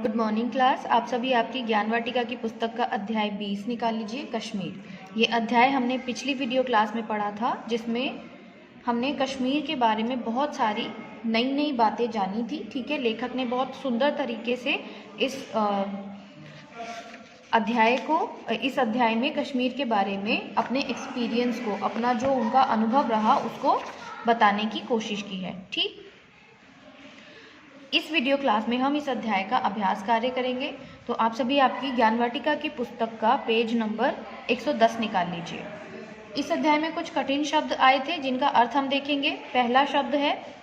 Good morning class. आप सभी आपकी ज्ञान वाटिका की पुस्तक का अध्याय 20 निकाल लीजिए, कश्मीर। ये अध्याय हमने पिछली वीडियो क्लास में पढ़ा था, जिसमें हमने कश्मीर के बारे में बहुत सारी नई नई बातें जानी थी। ठीक है, लेखक ने बहुत सुंदर तरीके से इस अध्याय में कश्मीर के बारे में अपने एक्सपीरियंस को, अपना जो उनका अनुभव रहा उसको बताने की कोशिश की है। ठीक, इस वीडियो क्लास में हम इस अध्याय का अभ्यास कार्य करेंगे। तो आप सभी आपकी ज्ञान वाटिका की पुस्तक का पेज नंबर 110 निकाल लीजिए। इस अध्याय में कुछ कठिन शब्द आए थे जिनका अर्थ हम देखेंगे। पहला शब्द है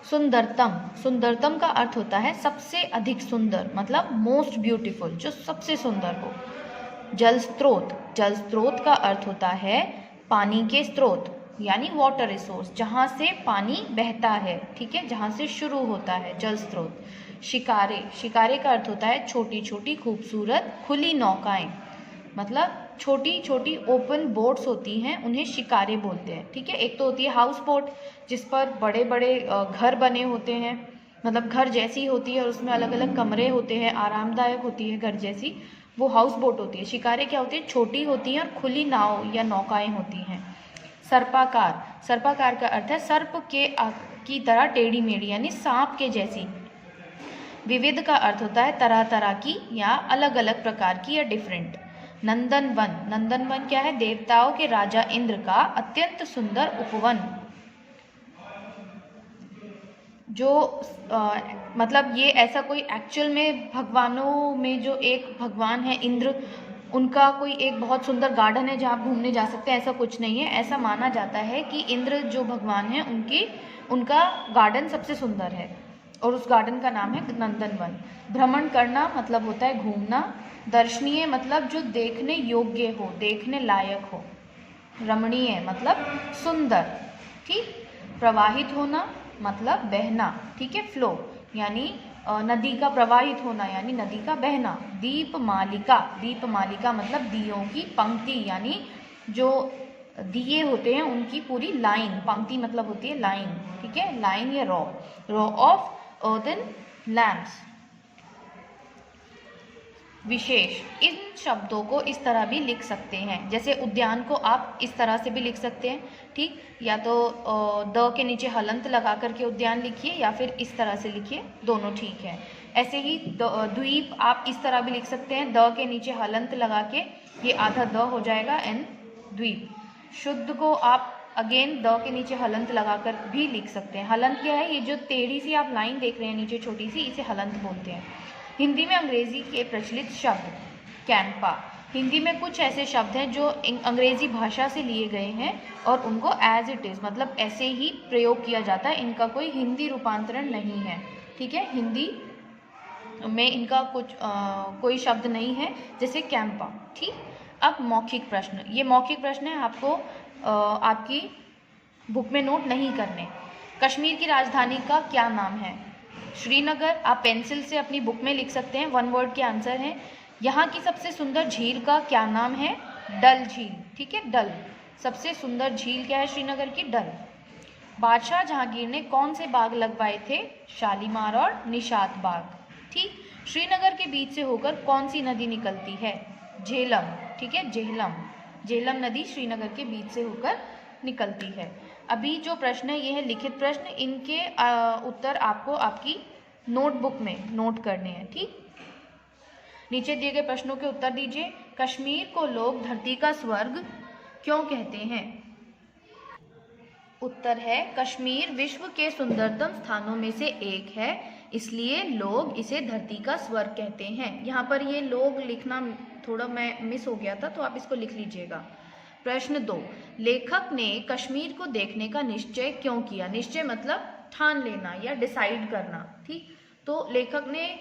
सुंदरतम। सुंदरतम का अर्थ होता है सबसे अधिक सुंदर, मतलब मोस्ट ब्यूटीफुल, जो सबसे सुंदर हो। जल स्रोत। जल स्रोत का अर्थ होता है पानी के स्रोत, यानी वाटर रिसोर्स, जहाँ से पानी बहता है। ठीक है, जहाँ से शुरू होता है जल स्रोत। शिकारे। शिकारे का अर्थ होता है छोटी छोटी खूबसूरत खुली नौकाएं, मतलब छोटी छोटी ओपन बोट्स होती हैं, उन्हें शिकारे बोलते हैं। ठीक है, एक तो होती है हाउस बोट, जिस पर बड़े बड़े घर बने होते हैं, मतलब घर जैसी होती है और उसमें अलग अलग कमरे होते हैं, आरामदायक होती है घर जैसी, वो हाउस बोट होती है। शिकारे क्या होती है, छोटी होती हैं और खुली नाव या नौकाएं होती हैं। सर्पाकार। सर्पाकार का अर्थ है सर्प की तरह टेढ़ी मेढ़ी, यानी सांप के जैसी। विविध का अर्थ होता है तरह तरह की या अलग अलग प्रकार की या डिफरेंट। नंदन वन। नंदन वन क्या है, देवताओं के राजा इंद्र का अत्यंत सुंदर उपवन, जो मतलब ये ऐसा कोई एक्चुअल में भगवानों में जो एक भगवान है इंद्र, उनका कोई एक बहुत सुंदर गार्डन है जहाँ आप घूमने जा सकते हैं, ऐसा कुछ नहीं है। ऐसा माना जाता है कि इंद्र जो भगवान है उनका गार्डन सबसे सुंदर है और उस गार्डन का नाम है नंदनवन। भ्रमण करना मतलब होता है घूमना। दर्शनीय मतलब जो देखने योग्य हो, देखने लायक हो। रमणीय मतलब सुंदर। ठीक, प्रवाहित होना मतलब बहना। ठीक है, फ्लो, यानी नदी का प्रवाहित होना, यानी नदी का बहना। दीपमालिका। दीपमालिका मतलब दियों की पंक्ति, यानी जो दिए होते हैं उनकी पूरी लाइन। पंक्ति मतलब होती है लाइन। ठीक है, लाइन या रो ऑफ अर्दन लैम्प्स। विशेष। इन शब्दों को इस तरह भी लिख सकते हैं, जैसे उद्यान को आप इस तरह से भी लिख सकते हैं। ठीक, या तो द के नीचे हलंत लगा करके उद्यान लिखिए, या फिर इस तरह से लिखिए, दोनों ठीक है। ऐसे ही द्वीप आप इस तरह भी लिख सकते हैं, द के नीचे हलंत लगा के, ये आधा द हो जाएगा एंड द्वीप। शुद्ध को आप अगेन द के नीचे हलंत लगाकर भी लिख सकते हैं। हलंत क्या है, ये जो टेढ़ी सी आप लाइन देख रहे हैं नीचे छोटी सी, इसे हलंत बोलते हैं। हिंदी में अंग्रेजी के प्रचलित शब्द। कैंपा। हिंदी में कुछ ऐसे शब्द हैं जो अंग्रेजी भाषा से लिए गए हैं और उनको एज इट इज़, मतलब ऐसे ही प्रयोग किया जाता है, इनका कोई हिंदी रूपांतरण नहीं है। ठीक है, हिंदी में इनका कोई शब्द नहीं है, जैसे कैंपा। ठीक, अब मौखिक प्रश्न। ये मौखिक प्रश्न है, आपको आपकी बुक में नोट नहीं करने। कश्मीर की राजधानी का क्या नाम है? श्रीनगर। आप पेंसिल से अपनी बुक में लिख सकते हैं, वन वर्ड के आंसर हैं। यहाँ की सबसे सुंदर झील का क्या नाम है? डल झील। ठीक है, डल। सबसे सुंदर झील क्या है श्रीनगर की? डल। बादशाह जहांगीर ने कौन से बाग लगवाए थे? शालीमार और निशात बाग। ठीक, श्रीनगर के बीच से होकर कौन सी नदी निकलती है? झेलम। ठीक है, झेलम। झेलम नदी श्रीनगर के बीच से होकर निकलती है। अभी जो प्रश्न है ये है लिखित प्रश्न, इनके उत्तर आपको आपकी नोटबुक में नोट करने हैं। ठीक, नीचे दिए गए प्रश्नों के उत्तर दीजिए। कश्मीर को लोग धरती का स्वर्ग क्यों कहते हैं? उत्तर है कश्मीर विश्व के सुंदरतम स्थानों में से एक है, इसलिए लोग इसे धरती का स्वर्ग कहते हैं। यहाँ पर ये लोग लिखना थोड़ा मैं मिस हो गया था, तो आप इसको लिख लीजिएगा। प्रश्न 2, लेखक ने कश्मीर को देखने का निश्चय क्यों किया? निश्चय मतलब ठान लेना या डिसाइड करना। ठीक, तो लेखक ने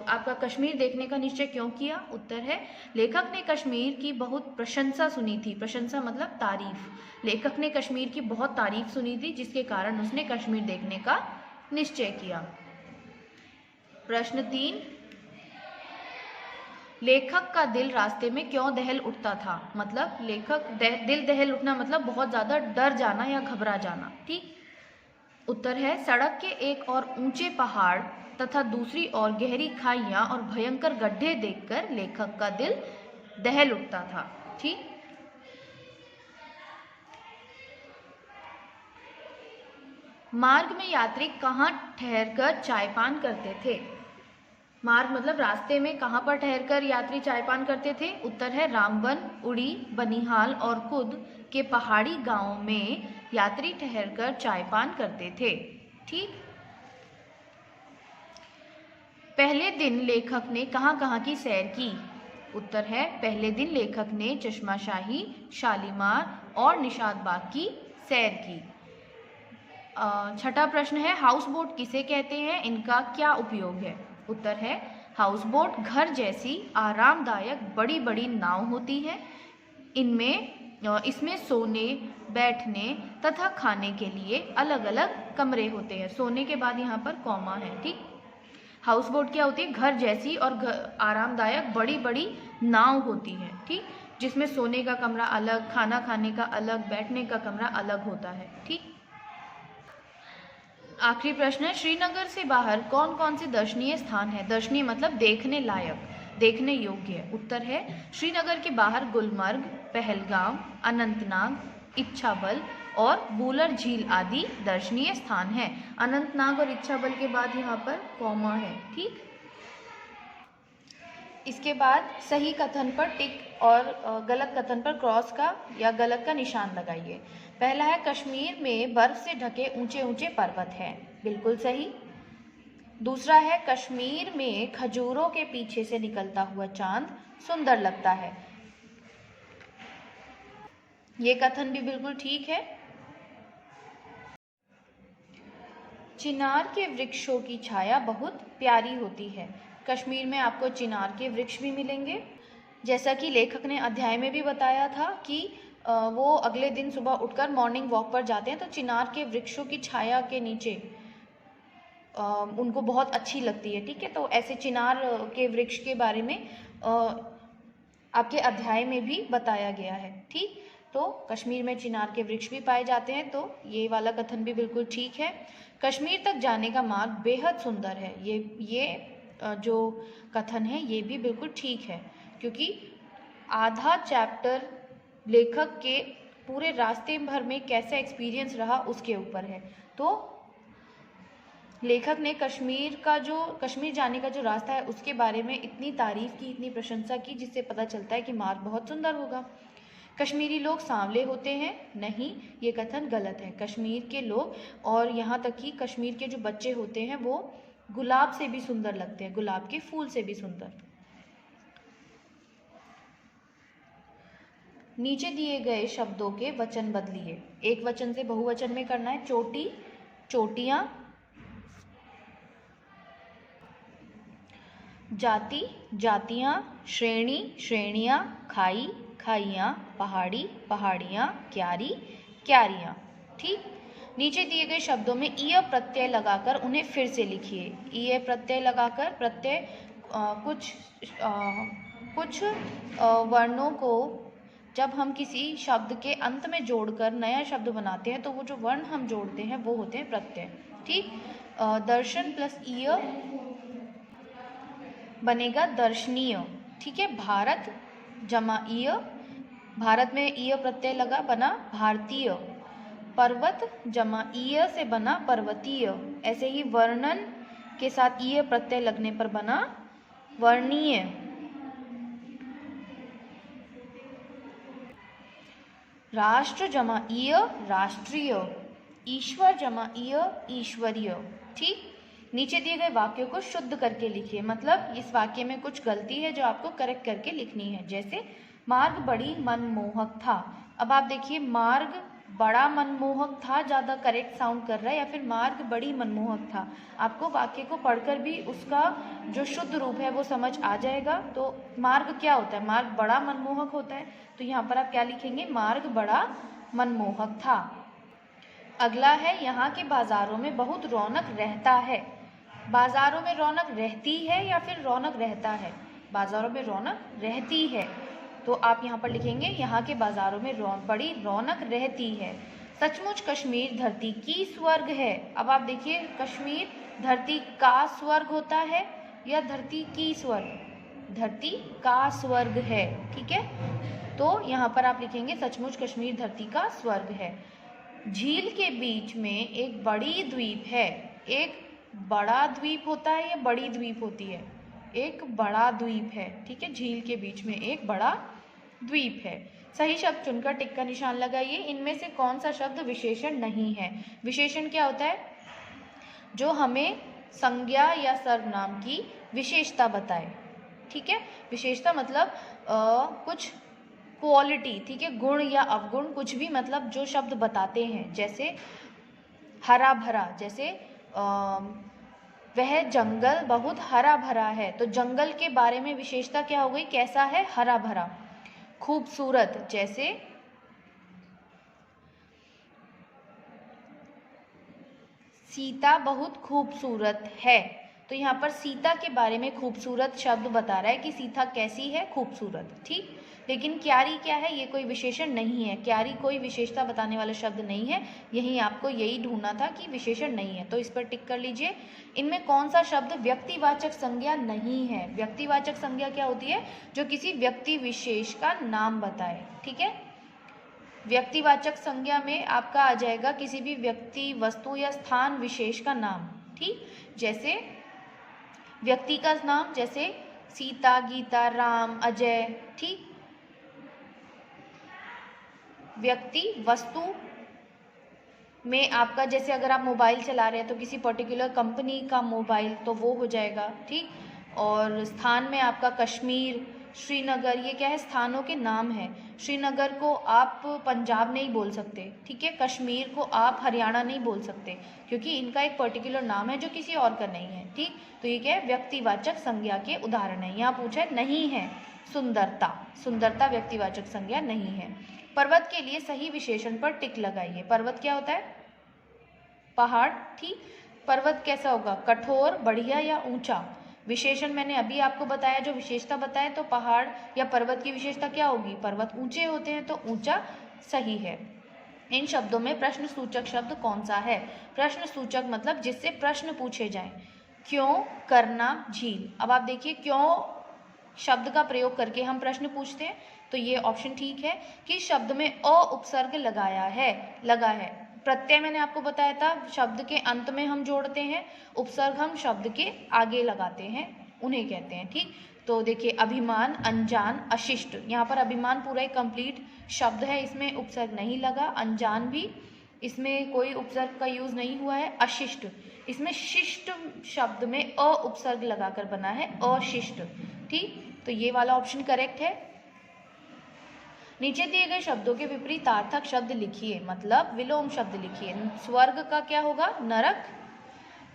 आपका कश्मीर देखने का निश्चय क्यों किया? उत्तर है लेखक ने कश्मीर की बहुत प्रशंसा सुनी थी। प्रशंसा मतलब तारीफ। लेखक ने कश्मीर की बहुत तारीफ सुनी थी, जिसके कारण उसने कश्मीर देखने का निश्चय किया। प्रश्न 3, लेखक का दिल रास्ते में क्यों दहल उठता था? मतलब लेखक दिल दहल उठना मतलब बहुत ज़्यादा डर जाना या घबरा जाना। ठीक, उत्तर है सड़क के एक और ऊंचे पहाड़ तथा दूसरी ओर गहरी खाइयां और भयंकर गड्ढे देखकर लेखक का दिल दहल उठता था। ठीक, मार्ग में यात्री कहाँ ठहरकर चाय पान करते थे? मार्ग मतलब रास्ते में कहाँ पर ठहरकर यात्री चाय पान करते थे? उत्तर है रामबन, उड़ी, बनिहाल और कुद के पहाड़ी गांवों में यात्री ठहरकर चाय पान करते थे। ठीक, पहले दिन लेखक ने कहाँ की सैर की? उत्तर है पहले दिन लेखक ने चश्माशाही, शालीमार और निशात बाग की सैर की। छठा प्रश्न है हाउस बोट किसे कहते हैं, इनका क्या उपयोग है? उत्तर है हाउस बोट घर जैसी आरामदायक बड़ी बड़ी नाव होती है। इसमें सोने, बैठने तथा खाने के लिए अलग अलग कमरे होते हैं। सोने के बाद यहाँ पर कॉमा है। ठीक, हाउस बोट क्या होती है? घर जैसी और आरामदायक बड़ी बड़ी नाव होती है। ठीक, जिसमें सोने का कमरा अलग, खाना खाने का अलग, बैठने का कमरा अलग होता है। ठीक, आखिरी प्रश्न है श्रीनगर से बाहर कौन कौन से दर्शनीय स्थान है? दर्शनीय मतलब देखने लायक, देखने योग्य। उत्तर है श्रीनगर के बाहर गुलमर्ग, पहलगाम, अनंतनाग, इच्छाबल और बूलर झील आदि दर्शनीय स्थान हैं। अनंतनाग और इच्छाबल के बाद यहाँ पर कॉमा है। ठीक, इसके बाद सही कथन पर टिक और गलत कथन पर क्रॉस का या गलत का निशान लगाइए। पहला है कश्मीर में बर्फ से ढके ऊंचे ऊंचे पर्वत हैं, बिल्कुल सही। दूसरा है कश्मीर में खजूरों के पीछे से निकलता हुआ चांद सुंदर लगता है, ये कथन भी बिल्कुल ठीक है। चिनार के वृक्षों की छाया बहुत प्यारी होती है। कश्मीर में आपको चिनार के वृक्ष भी मिलेंगे, जैसा कि लेखक ने अध्याय में भी बताया था कि वो अगले दिन सुबह उठकर मॉर्निंग वॉक पर जाते हैं तो चिनार के वृक्षों की छाया के नीचे उनको बहुत अच्छी लगती है। ठीक है, तो ऐसे चिनार के वृक्ष के बारे में आपके अध्याय में भी बताया गया है। ठीक, तो कश्मीर में चिनार के वृक्ष भी पाए जाते हैं, तो ये वाला कथन भी बिल्कुल ठीक है। कश्मीर तक जाने का मार्ग बेहद सुंदर है, ये जो कथन है ये भी बिल्कुल ठीक है, क्योंकि आधा चैप्टर लेखक के पूरे रास्ते भर में कैसा एक्सपीरियंस रहा उसके ऊपर है। तो लेखक ने कश्मीर जाने का जो रास्ता है उसके बारे में इतनी तारीफ की, इतनी प्रशंसा की, जिससे पता चलता है कि मार्ग बहुत सुंदर होगा। कश्मीरी लोग सांवले होते हैं, नहीं, ये कथन गलत है। कश्मीर के लोग और यहाँ तक कि कश्मीर के जो बच्चे होते हैं वो गुलाब से भी सुंदर लगते हैं, गुलाब के फूल से भी सुंदर। नीचे दिए गए शब्दों के वचन बदलिए। एक वचन से बहुवचन में करना है। चोटी, चोटियां, जाति, जातियां, श्रेणी, श्रेणियां, खाई, खाइयां, पहाड़ी, पहाड़ियां, क्यारी, क्यारियां। ठीक, नीचे दिए गए शब्दों में ईय प्रत्यय लगाकर उन्हें फिर से लिखिए। ईय प्रत्यय लगाकर प्रत्यय कुछ वर्णों को जब हम किसी शब्द के अंत में जोड़कर नया शब्द बनाते हैं तो वो जो वर्ण हम जोड़ते हैं वो होते हैं प्रत्यय। ठीक, दर्शन प्लस ईय बनेगा दर्शनीय। ठीक है, भारत जमा ईय, भारत में ईय प्रत्यय लगा, बना भारतीय। पर्वत जमा ईय से बना पर्वतीय। ऐसे ही वर्णन के साथ ईय प्रत्यय लगने पर बना वर्णीय। राष्ट्र जमा ईय राष्ट्रीय। ईश्वर जमा ईय ईश्वरीय। ठीक, नीचे दिए गए वाक्यों को शुद्ध करके लिखिए, मतलब इस वाक्य में कुछ गलती है जो आपको करेक्ट करके लिखनी है। जैसे मार्ग बड़ी मनमोहक था। अब आप देखिए मार्ग बड़ा मनमोहक था ज़्यादा करेक्ट साउंड कर रहा है या फिर मार्ग बड़ी मनमोहक था। आपको वाक्य को पढ़कर भी उसका जो शुद्ध रूप है वो समझ आ जाएगा। तो मार्ग क्या होता है? मार्ग बड़ा मनमोहक होता है, तो यहाँ पर आप क्या लिखेंगे? मार्ग बड़ा मनमोहक था। अगला है यहाँ के बाजारों में बहुत रौनक रहता है। बाजारों में रौनक रहती है या फिर रौनक रहता है? बाजारों में रौनक रहती है, तो आप यहाँ पर लिखेंगे यहाँ के बाजारों में बड़ी रौनक रहती है। सचमुच कश्मीर धरती की स्वर्ग है। अब आप देखिए, कश्मीर धरती का स्वर्ग होता है या धरती की स्वर्ग? धरती का स्वर्ग है, ठीक है। तो यहाँ पर आप लिखेंगे सचमुच कश्मीर धरती का स्वर्ग है। झील के बीच में एक बड़ी द्वीप है। एक बड़ा द्वीप होता है या बड़ी द्वीप होती है? एक बड़ा द्वीप है, ठीक है। झील के बीच में एक बड़ा द्वीप है। सही शब्द चुनकर टिक का निशान लगाइए। इनमें से कौन सा शब्द विशेषण नहीं है? विशेषण क्या होता है? जो हमें संज्ञा या सर्वनाम की विशेषता बताए, ठीक है। विशेषता मतलब कुछ क्वालिटी, ठीक है, गुण या अवगुण, कुछ भी, मतलब जो शब्द बताते हैं। जैसे हरा भरा, जैसे वह जंगल बहुत हरा भरा है, तो जंगल के बारे में विशेषता क्या हो गई? कैसा है? हरा भरा। खूबसूरत, जैसे सीता बहुत खूबसूरत है, तो यहाँ पर सीता के बारे में खूबसूरत शब्द बता रहा है कि सीता कैसी है? खूबसूरत, ठीक। लेकिन क्यारी क्या है? ये कोई विशेषण नहीं है। क्यारी कोई विशेषता बताने वाला शब्द नहीं है। यही आपको यही ढूंढना था कि विशेषण नहीं है, तो इस पर टिक कर लीजिए। इनमें कौन सा शब्द व्यक्तिवाचक संज्ञा नहीं है? व्यक्तिवाचक संज्ञा क्या होती है? जो किसी व्यक्ति विशेष का नाम बताए, ठीक है। व्यक्तिवाचक संज्ञा में आपका आ जाएगा किसी भी व्यक्ति, वस्तु या स्थान विशेष का नाम, ठीक। जैसे व्यक्ति का नाम, जैसे सीता, गीता, राम, अजय, ठीक। व्यक्ति, वस्तु में आपका, जैसे अगर आप मोबाइल चला रहे हैं तो किसी पर्टिकुलर कंपनी का मोबाइल, तो वो हो जाएगा, ठीक। और स्थान में आपका कश्मीर, श्रीनगर, ये क्या है? स्थानों के नाम है। श्रीनगर को आप पंजाब नहीं बोल सकते, ठीक है। कश्मीर को आप हरियाणा नहीं बोल सकते, क्योंकि इनका एक पर्टिकुलर नाम है जो किसी और का नहीं है, ठीक। तो ये क्या है? व्यक्तिवाचक संज्ञा के उदाहरण है। यहाँ पूछा है नहीं है सुंदरता। सुंदरता व्यक्तिवाचक संज्ञा नहीं है। पर्वत के लिए सही विशेषण पर टिक लगाइए। पर्वत क्या होता है? पहाड़, ठीक। पर्वत कैसा होगा? कठोर, बढ़िया या ऊंचा? विशेषण मैंने अभी आपको बताया, जो विशेषता बताए, तो पहाड़ या पर्वत की विशेषता क्या होगी? पर्वत ऊंचे होते हैं, तो ऊंचा सही है। इन शब्दों में प्रश्न सूचक शब्द कौन सा है? प्रश्न सूचक मतलब जिससे प्रश्न पूछे जाएं। क्यों, करना, झील। अब आप देखिए, क्यों शब्द का प्रयोग करके हम प्रश्न पूछते हैं, तो ये ऑप्शन ठीक है कि शब्द में अ उपसर्ग लगाया है, लगा है। प्रत्यय मैंने आपको बताया था, शब्द के अंत में हम जोड़ते हैं, उपसर्ग हम शब्द के आगे लगाते हैं, उन्हें कहते हैं, ठीक। तो देखिए, अभिमान, अनजान, अशिष्ट। यहाँ पर अभिमान पूरा एक कंप्लीट शब्द है, इसमें उपसर्ग नहीं लगा। अनजान भी, इसमें कोई उपसर्ग का यूज नहीं हुआ है। अशिष्ट, इसमें शिष्ट शब्द में अ उपसर्ग लगाकर बना है, अशिष्ट, ठीक। तो ये वाला ऑप्शन करेक्ट है। नीचे दिए गए शब्दों के विपरीतार्थक शब्द लिखिए, मतलब विलोम शब्द लिखिए। स्वर्ग का क्या होगा? नरक।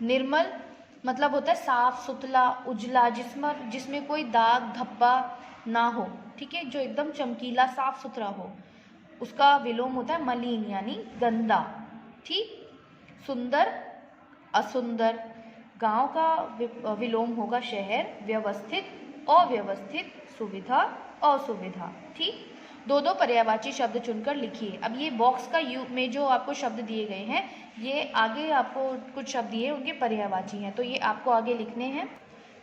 निर्मल मतलब होता है साफ सुथरा, उजला, जिसमें कोई दाग धब्बा ना हो, ठीक है, जो एकदम चमकीला साफ सुथरा हो, उसका विलोम होता है मलिन, यानी गंदा, ठीक। सुंदर, असुंदर। गांव का विलोम होगा शहर। व्यवस्थित, अव्यवस्थित। सुविधा, असुविधा, ठीक। दो दो पर्यायवाची शब्द चुनकर लिखिए। अब ये बॉक्स का में जो आपको शब्द दिए गए हैं, ये आगे आपको कुछ शब्द दिए, उनके पर्यायवाची हैं, तो ये आपको आगे लिखने हैं।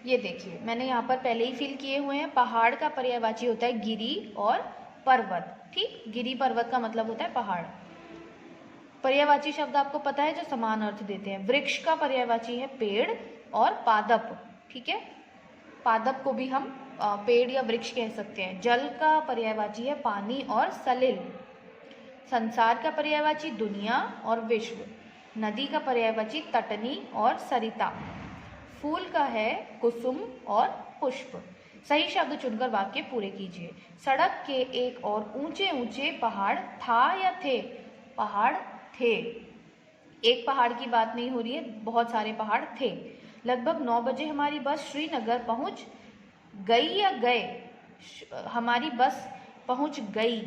ये देखिए, मैंने यहाँ पर पहले ही फिल किए हुए हैं। पहाड़ का पर्यायवाची होता है गिरी और पर्वत, ठीक। गिरी पर्वत का मतलब होता है पहाड़। पर्यायवाची शब्द आपको पता है जो समान अर्थ देते हैं। वृक्ष का पर्यायवाची है पेड़ और पादप, ठीक है। पादप को भी हम पेड़ या वृक्ष कह सकते हैं। जल का पर्यायवाची है पानी और सलिल। संसार का पर्यायवाची दुनिया और विश्व। नदी का पर्यायवाची तटनी और सरिता। फूल का है कुसुम और पुष्प। सही शब्द चुनकर वाक्य पूरे कीजिए। सड़क के एक और ऊंचे ऊंचे पहाड़ था या थे? पहाड़ थे। एक पहाड़ की बात नहीं हो रही है, बहुत सारे पहाड़ थे। लगभग 9 बजे हमारी बस श्रीनगर पहुंच गई या गए? हमारी बस पहुंच गई,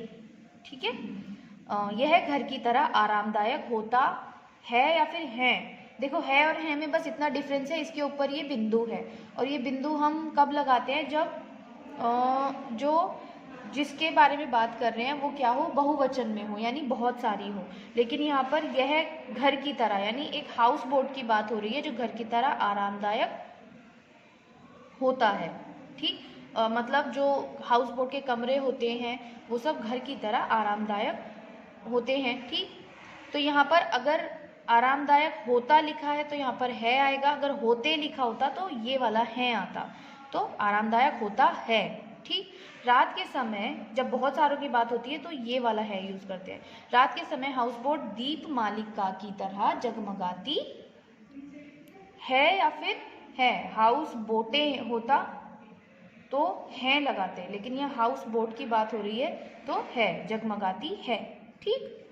ठीक है। यह घर की तरह आरामदायक होता है या फिर है? देखो, है और है में बस इतना डिफरेंस है, इसके ऊपर ये बिंदु है, और ये बिंदु हम कब लगाते हैं? जब जिसके बारे में बात कर रहे हैं वो क्या हो, बहुवचन में हो, यानी बहुत सारी हो। लेकिन यहाँ पर यह घर की तरह, यानी एक हाउस बोट की बात हो रही है जो घर की तरह आरामदायक होता है। ठीक, मतलब जो हाउस बोट के कमरे होते हैं वो सब घर की तरह आरामदायक होते हैं। ठीक, तो यहाँ पर अगर आरामदायक होता लिखा है तो यहाँ पर है आएगा, अगर होते लिखा होता तो ये वाला है आता, तो आरामदायक होता है। ठीक, रात के समय जब बहुत सारों की बात होती है तो ये वाला है यूज़ करते हैं। रात के समय हाउस बोट दीप मालिका की तरह जगमगाती है या फिर है, हाउस बोटें होता तो है लगाते हैं, लेकिन यह हाउस बोट की बात हो रही है तो है, जगमगाती है। ठीक।